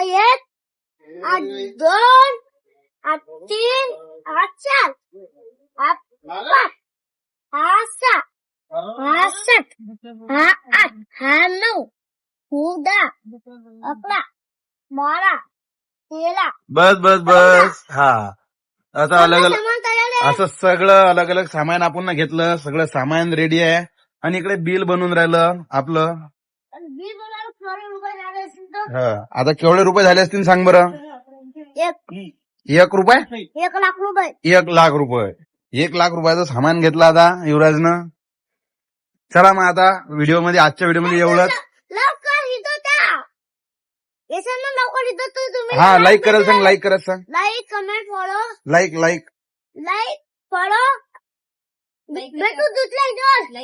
1, 2, 3, 4, 5, 6, 7, 8, 9, 10, 11, 12, 13. बस बस बस. हा आता अलग अलग सामान तयार आहे. असं सगळं अलग अलग सामान आपण ना घेतलं. सगळं सामान रेडी आहे आणि इकडे बिल बनून राहिलं आपलं. बिल बनायला थोडे रुपये झाले असतील तर हा आता केवढे रुपये झाले असतील सांग बरं. 1 रुपये 1 लाख रुपये. 1 लाख रुपये. 1 लाख रुपयाचं सामान घेतलं आता युवराजनं. चला मग आता आजच्या व्हिडिओमध्ये एवढंच. लवकर इथं त्या येसान ना लवकर इथं तर तुम्ही हा लाईक करायला सांग. लाईक करायला सांग. Like comment follow like like follow भेटू दुसऱ्या व्हिडिओ